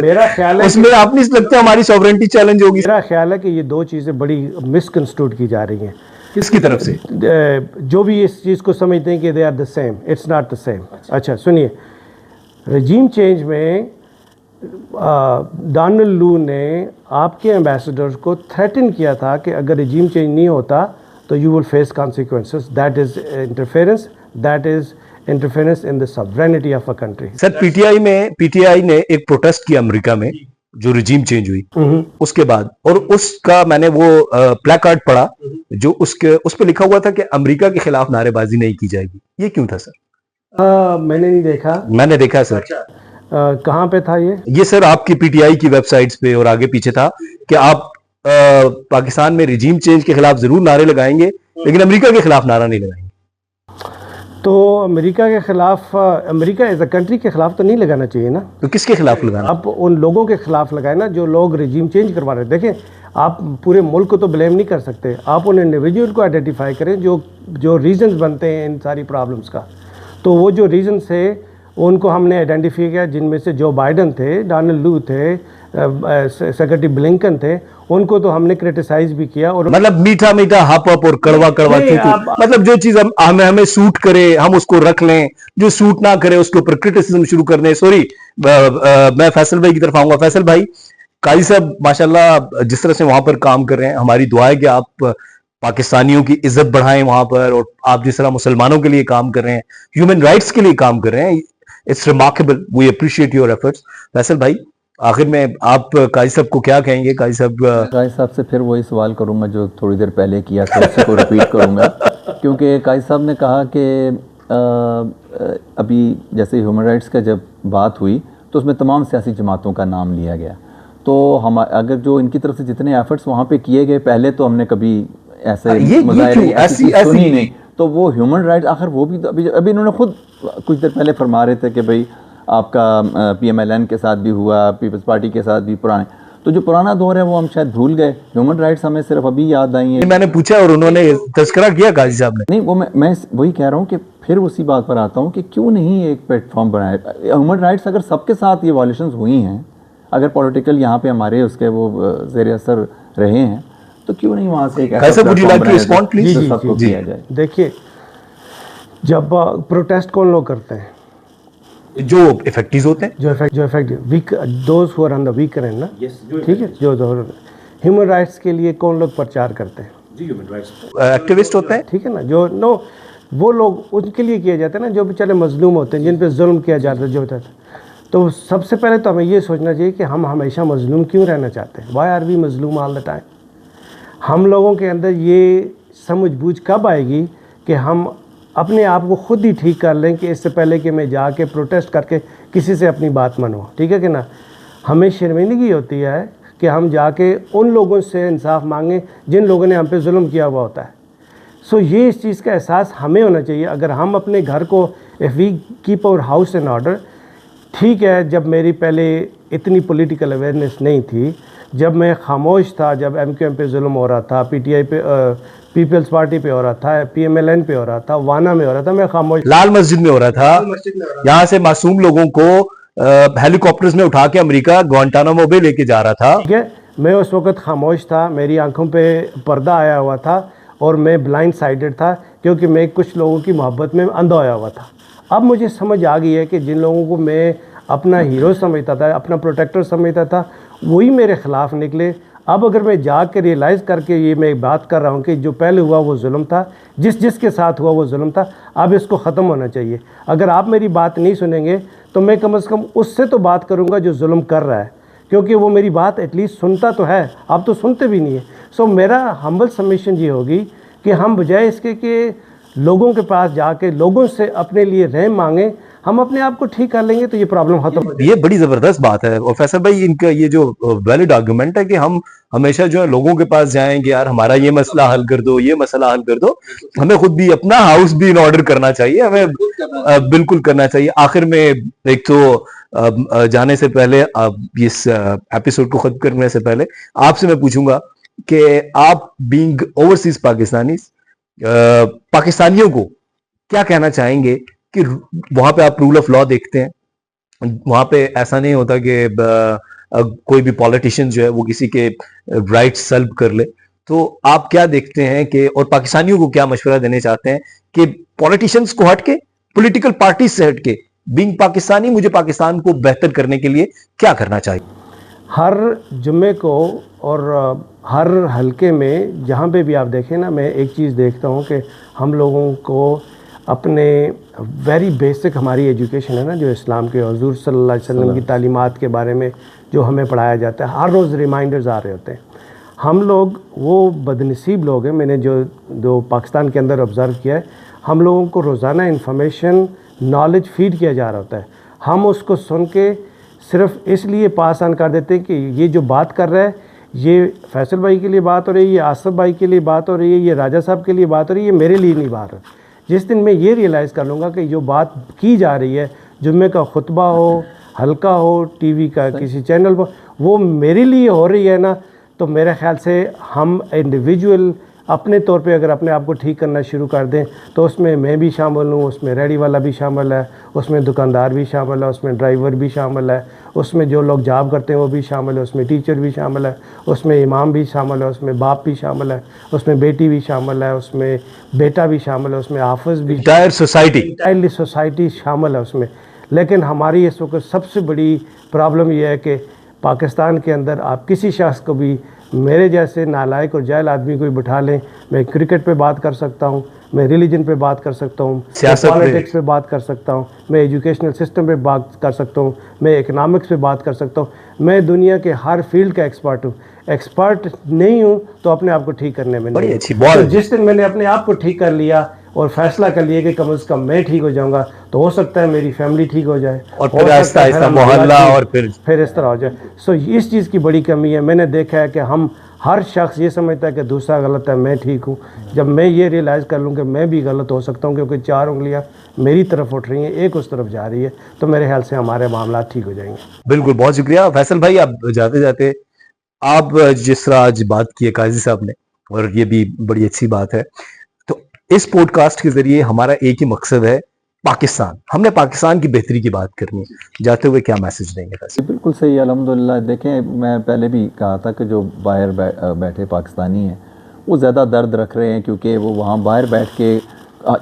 मेरा ख्याल है उसमें आप नहीं लगता हमारी सॉवरेनिटी चैलेंज होगी? मेरा ख्याल है कि ये दो चीज़ें बड़ी मिसकंस्ट्रूड की जा रही हैं। किसकी तरफ से? जो भी इस चीज़ को समझते हैं कि they are the same, it's not the same. अच्छा सुनिए, रजीम चेंज में डोनाल्ड लू ने आपके एम्बेसडर्स को थ्रेटन किया था कि अगर रजीम चेंज नहीं होता तो you will face consequences, that is interference, that is interference in the sovereignty of a country. Sir PTI ने एक प्रोटेस्ट किया अमेरिका में जो रिजीम चेंज हुई उसके बाद, और उसका मैंने वो प्लेकार्ड पढ़ा जो उस पे लिखा हुआ था कि अमेरिका के खिलाफ नारेबाजी नहीं की जाएगी। ये क्यों था सर? मैंने नहीं देखा। मैंने देखा सर। कहाँ पे था ये सर आपकी पीटीआई की वेबसाइट्स पे और आगे पीछे था कि आप पाकिस्तान में रिजीम चेंज के खिलाफ जरूर नारे लगाएंगे लेकिन अमेरिका के खिलाफ नारा नहीं लगाएंगे। तो अमेरिका के खिलाफ, अमेरिका एज अ कंट्री के खिलाफ तो नहीं लगाना चाहिए ना। तो किसके खिलाफ लगाना? आप उन लोगों के खिलाफ लगाए ना जो लोग रिजीम चेंज करवा रहे हैं। देखें, आप पूरे मुल्क को तो ब्लेम नहीं कर सकते, आप उन इंडिविजुअल को आइडेंटिफाई करें जो रीजंस बनते हैं इन सारी प्रॉब्लम्स का। तो वो जो रीजंस है उनको हमने आइडेंटिफाई किया, जिनमें से जो बाइडन थे, डोनाल्ड लू थे, सेक्रेटरी ब्लिंकन थे, उनको तो हमने क्रिटिसाइज भी किया। और मतलब मीठा मीठा हप हप और कड़वा कड़वा चूचू, मतलब जो चीज हमें सूट करे हम उसको रख लें, जो सूट ना करे उसके ऊपर क्रिटिसिज्म शुरू कर दें। सॉरी, मैं फैसल भाई की तरफ आऊंगा। फैसल भाई, काजी साहब माशाल्लाह जिस तरह से वहां पर काम कर रहे हैं, हमारी दुआ है कि आप पाकिस्तानियों की इज्जत बढ़ाएं वहां पर, और आप जिस तरह मुसलमानों के लिए काम कर रहे हैं, ह्यूमन राइट्स के लिए काम कर रहे हैं, it's remarkable, we appreciate your efforts. Faisal भाई, आखिर में आप काजी साहब को क्या कहेंगे? काजी साहब से फिर वही सवाल करूंगा जो थोड़ी देर पहले किया था, उसी को रिपीट करूंगा क्योंकि काजी साहब ने कहा कि अभी जैसे ह्यूमन राइट्स का जब बात हुई तो उसमें तमाम सियासी जमातों का नाम लिया गया। तो हम अगर जो इनकी तरफ से जितने एफर्ट्स वहाँ पे किए गए, पहले तो हमने कभी ऐसे मुजाहिरे ऐसी सुनी नहीं। तो वो ह्यूमन राइट्स आखिर वो भी तो अभी इन्होंने खुद कुछ देर पहले फरमा रहे थे कि भाई आपका पीएमएलएन के साथ भी हुआ, पीपल्स पार्टी के साथ भी पुराने, तो जो पुराना दौर है वो हम शायद भूल गए। ह्यूमन राइट्स हमें सिर्फ अभी याद आई है। मैंने पूछा और उन्होंने तस्करा किया काजी साहब ने। नहीं, वो मैं वही कह रहा हूँ कि फिर उसी बात पर आता हूँ कि क्यों नहीं एक प्लेटफॉर्म बनाए। ह्यूमन राइट्स अगर सबके साथ ये वायलेशंस हुई हैं, अगर पॉलिटिकल यहाँ पे हमारे उसके वो ज़ेर असर रहे हैं, तो क्यों नहीं वहाँ से एक ऐसा प्लेटफॉर्म बनाया जाए। देखिए, जब प्रोटेस्ट कौन लोग करते हैं? जो इफेक्टिव होते हैं, जो effective weak, those who are on the weaker end ना, ठीक है। जो ह्यूमन राइट्स के लिए कौन लोग प्रचार करते हैं? जी, ह्यूमन राइट्स एक्टिविस्ट होते हैं, ठीक है ना। जो वो लोग उनके लिए किया जाता है ना, जो बेचारे मजलूम होते हैं, जिन पे जुल्म किया जाता है, जो होता है। तो सबसे पहले तो हमें ये सोचना चाहिए कि हम हमेशा मजलूम क्यों रहना चाहते हैं? वाई आर वी मजलूम ऑल द टाइम? हम लोगों के अंदर ये समझ बूझ कब आएगी कि हम अपने आप को खुद ही ठीक कर लें कि इससे पहले कि मैं जाके प्रोटेस्ट करके किसी से अपनी बात मनवाऊँ, ठीक है कि ना। हमें शर्मिंदगी होती है कि हम जाके उन लोगों से इंसाफ मांगें जिन लोगों ने हम पे जुल्म किया हुआ होता है। सो ये इस चीज़ का एहसास हमें होना चाहिए। अगर हम अपने घर को, if we keep our house in order, ठीक है, जब मेरी पहले इतनी पॉलिटिकल अवेयरनेस नहीं थी, जब मैं खामोश था, जब एमक्यूएम पे जुल्म हो रहा था, पीटीआई पे, पीपल्स पार्टी पे हो रहा था, पीएमएलएन पे हो रहा था, वाना में हो रहा था, मैं खामोश, लाल मस्जिद में हो रहा था, यहाँ से मासूम लोगों को हेलीकॉप्टर्स में उठा के अमेरिका ग्वांटानामो बे लेके जा रहा था, ठीक है। मैं उस वक्त खामोश था, मेरी आंखों पे पर्दा आया हुआ था और मैं ब्लाइंड साइडेड था क्योंकि मैं कुछ लोगों की मोहब्बत में अंधा होया हुआ था। अब मुझे समझ आ गई है कि जिन लोगों को मैं अपना हीरो समझता था, अपना प्रोटेक्टर समझता था, वही मेरे ख़िलाफ़ निकले। अब अगर मैं जाकर रियलाइज़ करके ये मैं बात कर रहा हूँ कि जो पहले हुआ वो जुल्म था, जिसके साथ हुआ वो जुल्म था, अब इसको ख़त्म होना चाहिए। अगर आप मेरी बात नहीं सुनेंगे तो मैं कम से कम उससे तो बात करूँगा जो जुल्म कर रहा है, क्योंकि वो मेरी बात एटलीस्ट सुनता तो है। आप तो सुनते भी नहीं है। सो मेरा हम्बल सबमिशन ये होगी कि हम बजाय इसके कि लोगों के पास जाके लोगों से अपने लिए रहम मांगे, हम अपने आप को ठीक कर लेंगे तो ये प्रॉब्लम खत्म हो ये बड़ी जबरदस्त बात है। और फैसल भाई, इनका ये जो वैलिड आर्गुमेंट है कि हम हमेशा जो है लोगों के पास जाएं कि यार हमारा ये मसला हल कर दो, ये मसला हल कर दो, हमें खुद भी अपना हाउस भी इन ऑर्डर करना चाहिए, हमें बिल्कुल करना चाहिए। आखिर में एक तो जाने से पहले, इस एपिसोड को खत्म करने से पहले आपसे मैं पूछूंगा कि आप बीइंग ओवरसीज पाकिस्तानी, पाकिस्तानियों को क्या कहना चाहेंगे कि वहां पे आप रूल ऑफ लॉ देखते हैं, वहां पे ऐसा नहीं होता कि कोई भी पॉलिटिशियन जो है वो किसी के राइट सल्ब कर ले, तो आप क्या देखते हैं कि, और पाकिस्तानियों को क्या मशवरा देने चाहते हैं कि पॉलिटिशियंस को हटके, पॉलिटिकल पार्टी से हटके, बीइंग पाकिस्तानी मुझे पाकिस्तान को बेहतर करने के लिए क्या करना चाहिए? हर जुम्मे को और हर हलके में जहाँ पे भी आप देखें ना, मैं एक चीज़ देखता हूँ कि हम लोगों को अपने वेरी बेसिक हमारी एजुकेशन है ना, जो इस्लाम के हुज़ूर सल्लल्लाहु अलैहि वसल्लम की तालीमात के बारे में जो हमें पढ़ाया जाता है, हर रोज़ रिमाइंडर्स आ रहे होते हैं। हम लोग वो बदनसीब लोग हैं, मैंने जो पाकिस्तान के अंदर ऑब्ज़र्व किया है, हम लोगों को रोज़ाना इंफॉर्मेशन नॉलेज फीड किया जा रहा होता है, हम उसको सुन के सिर्फ इसलिए पास ऑन कर देते हैं कि ये जो बात कर रहा है, ये फैसल भाई के लिए बात हो रही है, ये आसफ भाई के लिए बात हो रही है, ये राजा साहब के लिए बात हो रही है, ये मेरे लिए नहीं बात हो। जिस दिन मैं ये रियलाइज़ कर लूँगा कि जो बात की जा रही है, जुम्मे का खुतबा हो, हल्का हो, टीवी का किसी चैनल पर, वो मेरे लिए हो रही है ना, तो मेरे ख़्याल से हम इंडिविजुअल अपने तौर पे अगर अपने आप को ठीक करना शुरू कर दें, तो उसमें मैं भी शामिल हूँ, उसमें रेडी वाला भी शामिल है, उसमें दुकानदार भी शामिल है, उसमें ड्राइवर भी शामिल है, उसमें जो लोग जॉब करते हैं वो भी शामिल है, उसमें टीचर भी शामिल है, उसमें इमाम भी शामिल है, उसमें बाप भी शामिल है, उसमें बेटी भी शामिल है, उसमें बेटा भी शामिल है, उसमें हाफिज़ भी, इंटायर सोसाइटी, इंटायरली सोसाइटी शामिल है उसमें। लेकिन हमारी इस वक्त सबसे बड़ी प्रॉब्लम यह है कि पाकिस्तान के अंदर आप किसी शख्स को भी, मेरे जैसे नालायक और जाहिल आदमी को भी बिठा लें, मैं क्रिकेट पे बात कर सकता हूँ, मैं रिलीजन पे बात कर सकता हूँ, मैं पॉलिटिक्स पे बात कर सकता हूँ, मैं एजुकेशनल सिस्टम पे बात कर सकता हूँ, मैं इकनॉमिक्स पे बात कर सकता हूँ, मैं दुनिया के हर फील्ड का एक्सपर्ट हूँ। एक्सपर्ट नहीं हूँ तो अपने आप को ठीक करने में बड़ी नहीं। अच्छी बात। तो जिस दिन मैंने अपने आप को ठीक कर लिया और फैसला कर लिया कि कम से कम मैं ठीक हो जाऊंगा, तो हो सकता है मेरी फैमिली ठीक हो जाए, और फिर आहिस्ता आहिस्ता मोहल्ला, और फिर इस तरह हो जाए। सो इस चीज़ की बड़ी कमी है। मैंने देखा है कि हम हर शख्स ये समझता है कि दूसरा गलत है, मैं ठीक हूँ। जब मैं ये रियलाइज़ कर लूँ कि मैं भी गलत हो सकता हूँ, क्योंकि 4 उंगलियाँ मेरी तरफ उठ रही हैं, एक उस तरफ जा रही है, तो मेरे ख्याल से हमारे मामला ठीक हो जाएंगे। बिल्कुल, बहुत शुक्रिया फैसल भाई। आप जाते जाते आप जिस तरह आज बात की है काजी साहब ने, और ये भी बड़ी अच्छी बात है, तो इस पॉडकास्ट के जरिए हमारा एक ही मकसद है, पाकिस्तान, हमने पाकिस्तान की बेहतरी की बात करनी है। जाते हुए क्या मैसेज देंगे? बिल्कुल सही, अल्हम्दुलिल्लाह। देखें, मैं पहले भी कहा था कि जो बाहर बैठे पाकिस्तानी हैं वो ज़्यादा दर्द रख रहे हैं, क्योंकि वो वहाँ बाहर बैठ के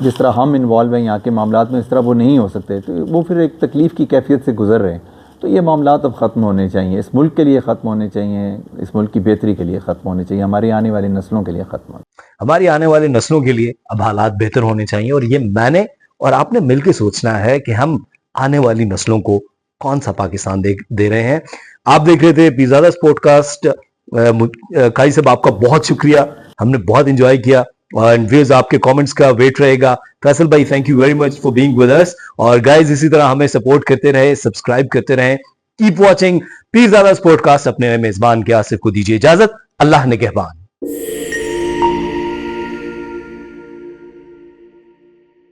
जिस तरह हम इन्वॉल्व हैं यहाँ के मामलात में, इस तरह वो नहीं हो सकते, तो वो फिर एक तकलीफ़ की कैफियत से गुजर रहे हैं। तो ये मामलात अब ख़त्म होने चाहिए, इस मुल्क के लिए ख़त्म होने चाहिए, इस मुल्क की बेहतरी के लिए ख़त्म होने चाहिए, हमारी आने वाली नस्लों के लिए ख़त्म होने, हमारी आने वाली नस्लों के लिए अब हालात बेहतर होने चाहिए। और ये मैंने और आपने मिलकर सोचना है कि हम आने वाली नस्लों को कौन सा पाकिस्तान दे रहे हैं। आप देख रहे थे पीज़ादास पॉडकास्ट। काजी साहब, आपका बहुत शुक्रिया, हमने बहुत एंजॉय किया, और व्यूअर्स आपके कमेंट्स का वेट रहेगा। फैसल भाई, thank you very much for being with us. और गाइस, इसी तरह हमें सपोर्ट करते रहे, सब्सक्राइब करते रहें, कीप वॉचिंग पीज़ादास पॉडकास्ट। अपने मेजबान के आसिफ को दीजिए इजाजत। अल्लाह निगहबान।